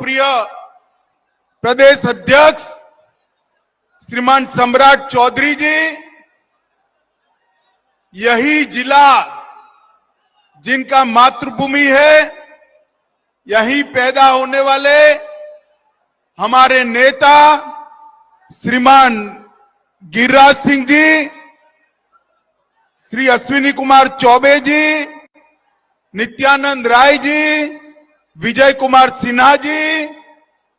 लोकप्रिय प्रदेश अध्यक्ष श्रीमान सम्राट चौधरी जी, यही जिला जिनका मातृभूमि है, यहीं पैदा होने वाले हमारे नेता श्रीमान गिरिराज सिंह जी, श्री अश्विनी कुमार चौबे जी, नित्यानंद राय जी, विजय कुमार सिन्हा जी,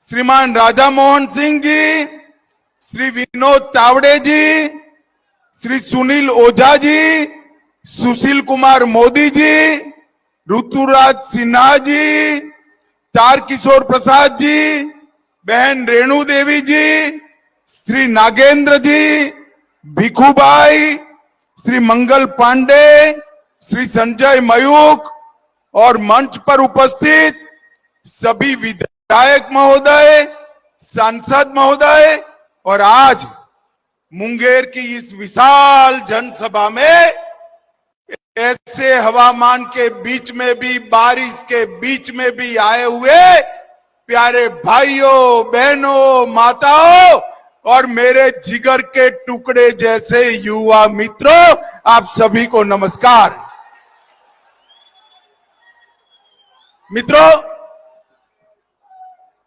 श्रीमान राधा मोहन सिंह जी, श्री विनोद तावड़े जी, श्री सुनील ओझा जी, सुशील कुमार मोदी जी, ऋतुराज सिन्हा जी, तारकिशोर प्रसाद जी, बहन रेणु देवी जी, श्री नागेंद्र जी, भिखुभाई, श्री मंगल पांडे, श्री संजय मयूख और मंच पर उपस्थित सभी विधायक महोदय, सांसद महोदय और आज मुंगेर की इस विशाल जनसभा में ऐसे हवामान के बीच में भी, बारिश के बीच में भी आए हुए प्यारे भाइयों, बहनों, माताओं और मेरे जिगर के टुकड़े जैसे युवा मित्रों, आप सभी को नमस्कार। मित्रों,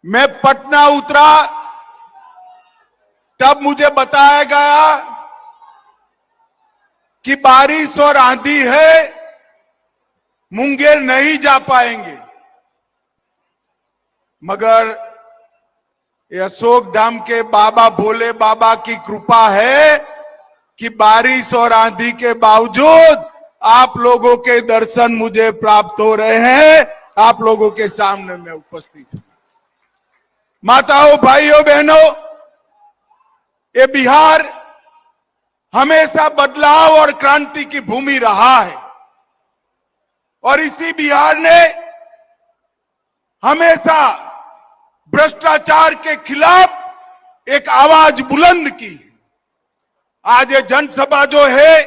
मैं पटना उतरा तब मुझे बताया गया कि बारिश और आंधी है, मुंगेर नहीं जा पाएंगे, मगर ये अशोक धाम के बाबा भोले बाबा की कृपा है कि बारिश और आंधी के बावजूद आप लोगों के दर्शन मुझे प्राप्त हो रहे हैं। आप लोगों के सामने मैं उपस्थित हूं। माताओं, भाइयों, बहनों, ये बिहार हमेशा बदलाव और क्रांति की भूमि रहा है और इसी बिहार ने हमेशा भ्रष्टाचार के खिलाफ एक आवाज बुलंद की। आज ये जनसभा जो है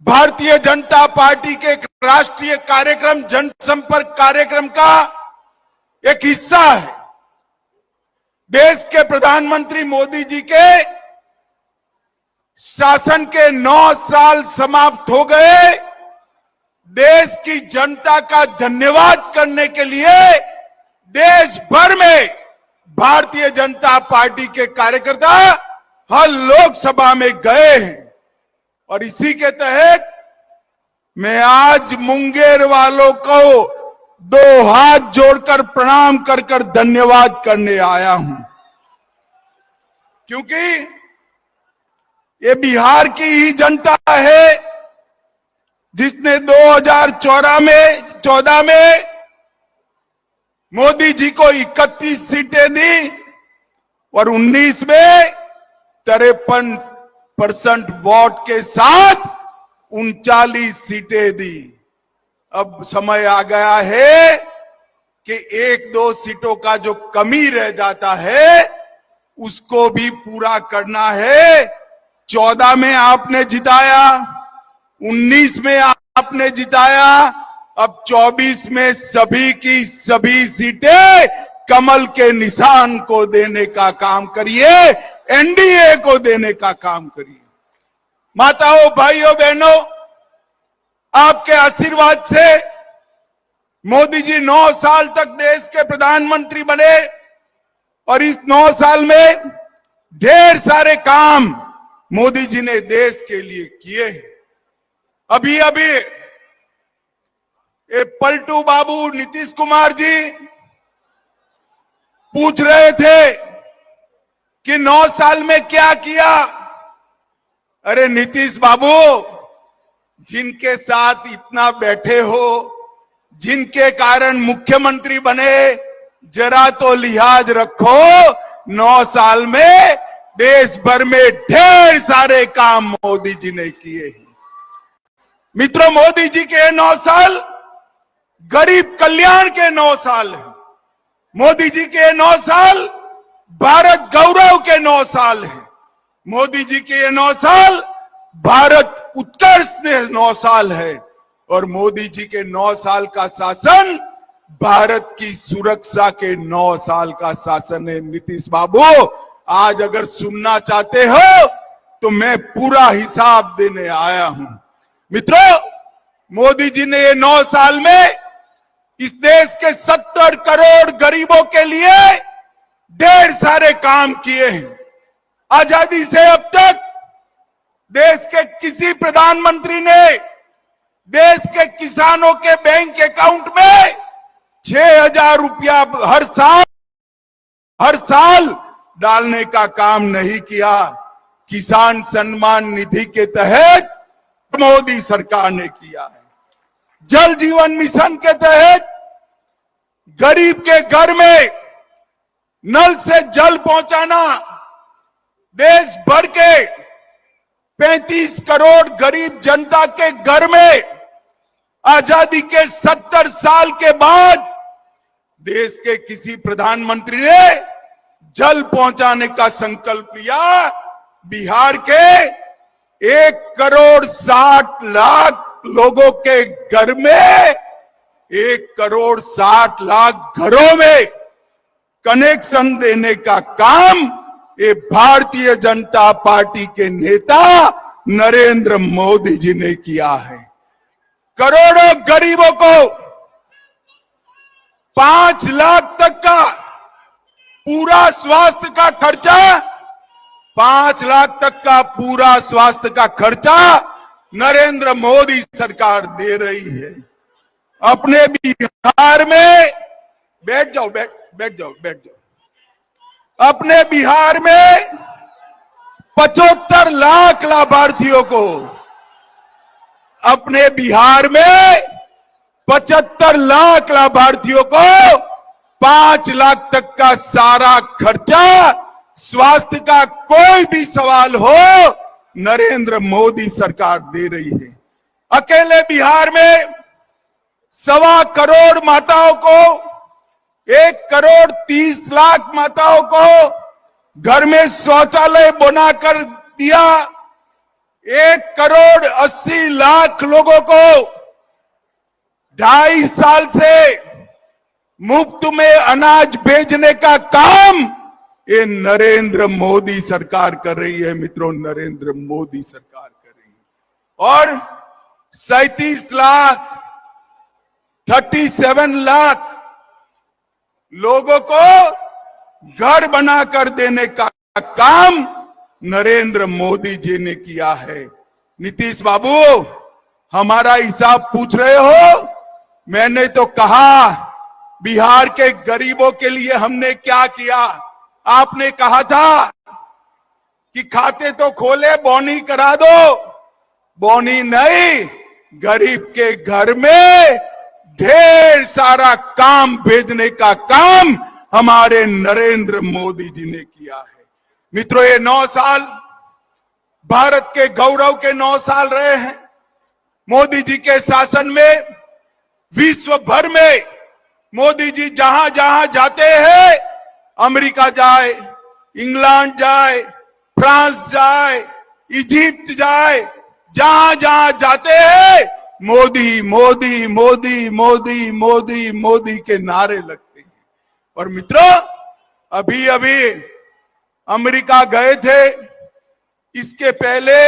भारतीय जनता पार्टी के राष्ट्रीय कार्यक्रम, जनसंपर्क कार्यक्रम का एक हिस्सा है। देश के प्रधानमंत्री मोदी जी के शासन के 9 साल समाप्त हो गए। देश की जनता का धन्यवाद करने के लिए देश भर में भारतीय जनता पार्टी के कार्यकर्ता हर लोकसभा में गए हैं और इसी के तहत मैं आज मुंगेर वालों को 2 हाथ जोड़कर प्रणाम कर कर धन्यवाद करने आया हूं, क्योंकि ये बिहार की ही जनता है जिसने 2014 में मोदी जी को 31 सीटें दी और 19 में 53% वोट के साथ 39 सीटें दी। अब समय आ गया है कि 1-2 सीटों का जो कमी रह जाता है उसको भी पूरा करना है। 14 में आपने जिताया, 19 में आपने जिताया, अब 24 में सभी की सभी सीटें कमल के निशान को देने का काम करिए, एनडीए को देने का काम करिए। माताओं, भाइयों, बहनों, आपके आशीर्वाद से मोदी जी 9 साल तक देश के प्रधानमंत्री बने और इस 9 साल में ढेर सारे काम मोदी जी ने देश के लिए किए हैं। अभी ये पलटू बाबू नीतीश कुमार जी पूछ रहे थे कि 9 साल में क्या किया। अरे नीतीश बाबू, जिनके साथ इतना बैठे हो, जिनके कारण मुख्यमंत्री बने, जरा तो लिहाज रखो। 9 साल में देश भर में ढेर सारे काम मोदी जी ने किए हैं। मित्रों, मोदी जी के 9 साल गरीब कल्याण के 9 साल है। मोदी जी के 9 साल भारत गौरव के 9 साल है। मोदी जी के 9 साल भारत उत्कर्ष के 9 साल है और मोदी जी के 9 साल का शासन भारत की सुरक्षा के 9 साल का शासन है। नीतीश बाबू, आज अगर सुनना चाहते हो तो मैं पूरा हिसाब देने आया हूं। मित्रों, मोदी जी ने ये 9 साल में इस देश के 70 करोड़ गरीबों के लिए ढेर सारे काम किए हैं। आजादी से अब तक देश के किसी प्रधानमंत्री ने देश के किसानों के बैंक अकाउंट में 6,000 रुपया हर साल डालने का काम नहीं किया। किसान सम्मान निधि के तहत मोदी सरकार ने किया है। जल जीवन मिशन के तहत गरीब के घर में नल से जल पहुंचाना, देश भर के 35 करोड़ गरीब जनता के घर में आजादी के 70 साल के बाद देश के किसी प्रधानमंत्री ने जल पहुंचाने का संकल्प लिया। बिहार के 1 करोड़ 60 लाख लोगों के घर में 1 करोड़ 60 लाख घरों में कनेक्शन देने का काम ये भारतीय जनता पार्टी के नेता नरेंद्र मोदी जी ने किया है। करोड़ों गरीबों को 5 लाख तक का पूरा स्वास्थ्य का खर्चा, 5 लाख तक का पूरा स्वास्थ्य का खर्चा नरेंद्र मोदी सरकार दे रही है। अपने बिहार में बैठ जाओ। अपने बिहार में 75 लाख लाभार्थियों को, अपने बिहार में 75 लाख लाभार्थियों को 5 लाख तक का सारा खर्चा, स्वास्थ्य का कोई भी सवाल हो, नरेंद्र मोदी सरकार दे रही है। अकेले बिहार में 1.25 करोड़ माताओं को, 1 करोड़ 30 लाख माताओं को घर में शौचालय बनाकर दिया। 1 करोड़ 80 लाख लोगों को 2.5 साल से मुफ्त में अनाज भेजने का काम ये नरेंद्र मोदी सरकार कर रही है। मित्रों, नरेंद्र मोदी सरकार कर रही है। और 37 लाख लोगों को घर बनाकर देने का काम नरेंद्र मोदी जी ने किया है। नीतीश बाबू, हमारा हिसाब पूछ रहे हो? मैंने तो कहा बिहार के गरीबों के लिए हमने क्या किया। आपने कहा था कि खाते तो खोले, बोनी करा दो। बोनी नहीं, गरीब के घर में ढेर सारा काम भेजने का काम हमारे नरेंद्र मोदी जी ने किया है। मित्रों, ये 9 साल भारत के गौरव के 9 साल रहे हैं। मोदी जी के शासन में विश्व भर में मोदी जी जहां जहां जाते हैं, अमेरिका जाए, इंग्लैंड जाए, फ्रांस जाए, इजिप्ट जाए, जहां जहां जाते हैं मोदी मोदी मोदी मोदी मोदी मोदी के नारे लगते हैं। और मित्रों, अभी अभी अमेरिका गए थे, इसके पहले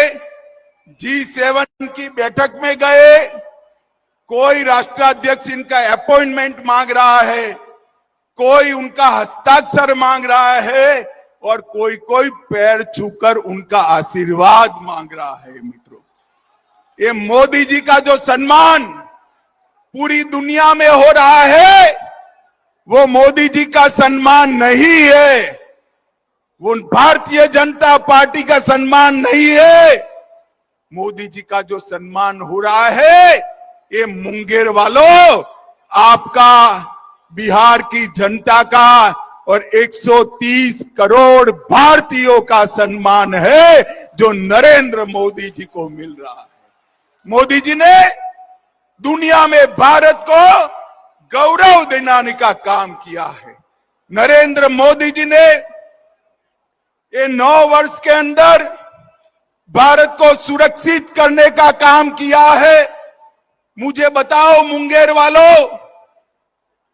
G7 की बैठक में गए। कोई राष्ट्राध्यक्ष इनका अपॉइंटमेंट मांग रहा है, कोई उनका हस्ताक्षर मांग रहा है, और कोई पैर छूकर उनका आशीर्वाद मांग रहा है। मित्रों, ये मोदी जी का जो सम्मान पूरी दुनिया में हो रहा है, वो मोदी जी का सम्मान नहीं है, वो भारतीय जनता पार्टी का सम्मान नहीं है। मोदी जी का जो सम्मान हो रहा है, ये मुंगेर वालों, आपका, बिहार की जनता का और 130 करोड़ भारतीयों का सम्मान है, जो नरेंद्र मोदी जी को मिल रहा है। मोदी जी ने दुनिया में भारत को गौरव दिलाने का काम किया है। नरेंद्र मोदी जी ने ये 9 वर्ष के अंदर भारत को सुरक्षित करने का काम किया है। मुझे बताओ मुंगेर वालों,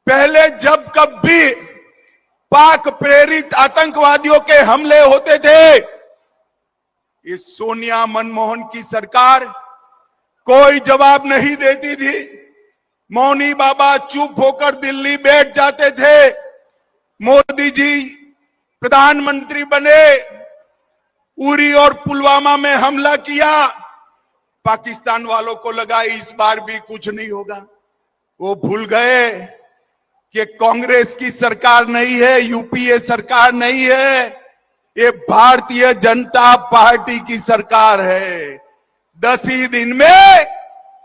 पहले जब कभी पाक प्रेरित आतंकवादियों के हमले होते थे, ये सोनिया मनमोहन की सरकार कोई जवाब नहीं देती थी। मौनी बाबा चुप होकर दिल्ली बैठ जाते थे। मोदी जी प्रधानमंत्री बने, उरी और पुलवामा में हमला किया, पाकिस्तान वालों को लगा इस बार भी कुछ नहीं होगा। वो भूल गए कि कांग्रेस की सरकार नहीं है, यूपीए सरकार नहीं है, ये भारतीय जनता पार्टी की सरकार है। 10 ही दिन में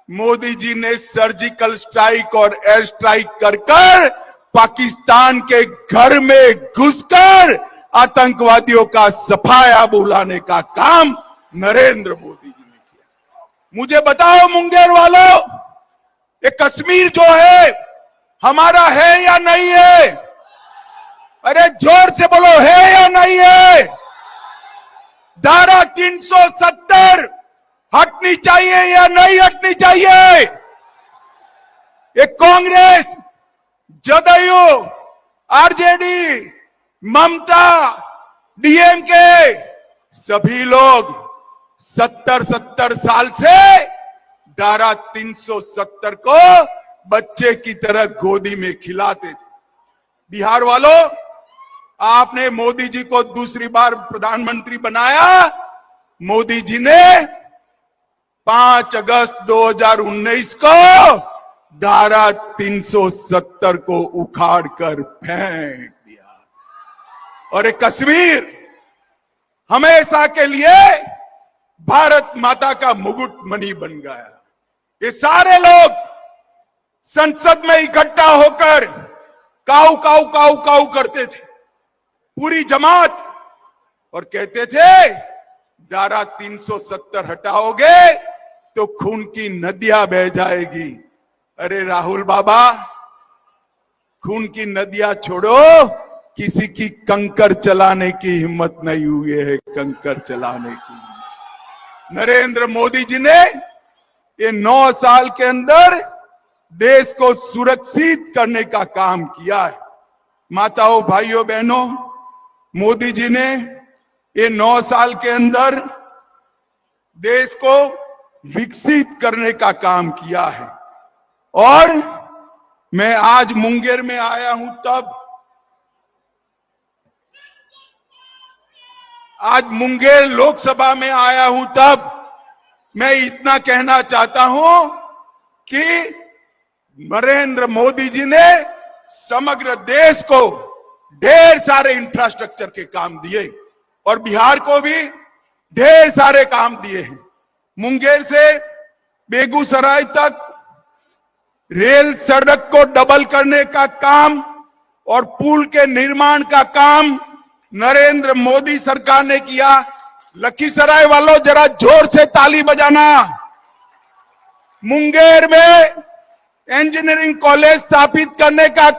मोदी जी ने सर्जिकल स्ट्राइक और एयर स्ट्राइक कर पाकिस्तान के घर में घुसकर आतंकवादियों का सफाया बुलाने का काम नरेंद्र मोदी जी ने किया। मुझे बताओ मुंगेर वालों, ये कश्मीर जो है हमारा है या नहीं है? अरे जोर से बोलो, है या नहीं है? धारा 370 हटनी चाहिए या नहीं हटनी चाहिए? ये कांग्रेस, जदयू, आरजेडी, ममता, डीएमके सभी लोग 70 साल से धारा 370 को बच्चे की तरह गोदी में खिलाते थे। बिहार वालों, आपने मोदी जी को दूसरी बार प्रधानमंत्री बनाया। मोदी जी ने 5 अगस्त 2019 को धारा 370 को उखाड़ कर फेंक दिया और एक कश्मीर हमेशा के लिए भारत माता का मुकुट मणि बन गया। ये सारे लोग संसद में इकट्ठा होकर काऊ काऊ काऊ काऊ करते थे, पूरी जमात, और कहते थे धारा 370 हटाओगे तो खून की नदियां बह जाएगी। अरे राहुल बाबा, खून की नदियां छोड़ो, किसी की कंकर चलाने की हिम्मत नहीं हुई है, कंकर चलाने की। नरेंद्र मोदी जी ने ये 9 साल के अंदर देश को सुरक्षित करने का काम किया है। माताओं, भाइयों, बहनों, मोदी जी ने ये 9 साल के अंदर देश को विकसित करने का काम किया है। और मैं आज मुंगेर में आया हूं तब, आज मुंगेर लोकसभा में आया हूं तब मैं इतना कहना चाहता हूं कि नरेंद्र मोदी जी ने समग्र देश को ढेर सारे इंफ्रास्ट्रक्चर के काम दिए और बिहार को भी ढेर सारे काम दिए हैं। मुंगेर से बेगूसराय तक रेल सड़क को डबल करने का काम और पुल के निर्माण का काम नरेंद्र मोदी सरकार ने किया। लखीसराय वालों, जरा जोर से ताली बजाना। मुंगेर में इंजीनियरिंग कॉलेज स्थापित करने का